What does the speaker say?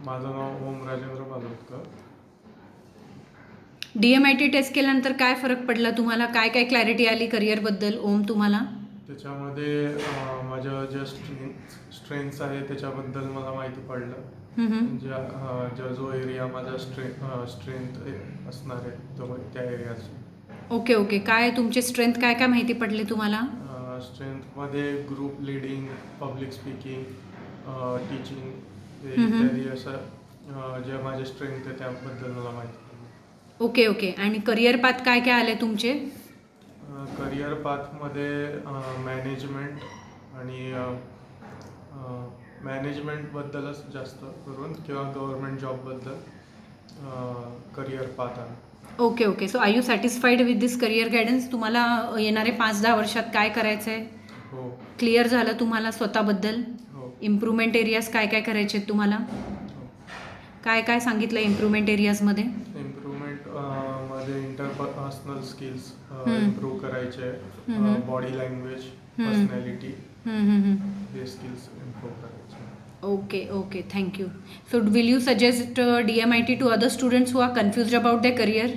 माझं नाव ओम Rajendra बालोदकर. DMIT taste केल्यानंतर काय फरक पडला तुम्हाला? काय काय क्लॅरिटी आली करिअरबद्दल ओम तुम्हाला? त्याच्यामध्ये माझ्या ज्या स्ट्रेंथ्स आहे त्याच्याबद्दल मला माहिती हम्म. पडलं. जो एरिया माझा स्ट्रेंथ असणार आहे तो त्या एरियाचा. ओके. काय तुमचे स्ट्रेंथ काय काय माहिती पडले तुम्हाला? स्ट्रेंथमध्ये group leading, public speaking, teaching hmm. इत्यादी असं जे माझे स्ट्रेंथ आहे त्याबद्दल मला माहिती पडलं. ओके. आणि करिअर पाथ काय काय आले तुमचे? करिअर पाथमध्ये मॅनेजमेंट आणि मॅनेजमेंटबद्दलच जास्त करून किंवा गव्हर्मेंट जॉबबद्दल करिअर पाथ आहे. Okay. So are you satisfied with this career guidance? तुम्हाला येणारे 5-10 वर्षात काय करायचं आहे? हो. क्लिअर झालं तुम्हाला स्वतःबद्दल? हो. इम्प्रूव्हमेंट एरियाज काय काय करायचे आहेत तुम्हाला? काय काय सांगितलं इम्प्रूव्हमेंट एरियाजमध्ये? इम्प्रूव्हमेंट मध्ये इंटरपर्सनल स्किल्स इम्प्रूव्ह करायचे, बॉडी लँग्वेज, पर्सनॅलिटी हे स्किल्स इम्प्रूव्ह करायचे. Okay. Thank you. So will you suggest DMIT to other students who are confused about their career?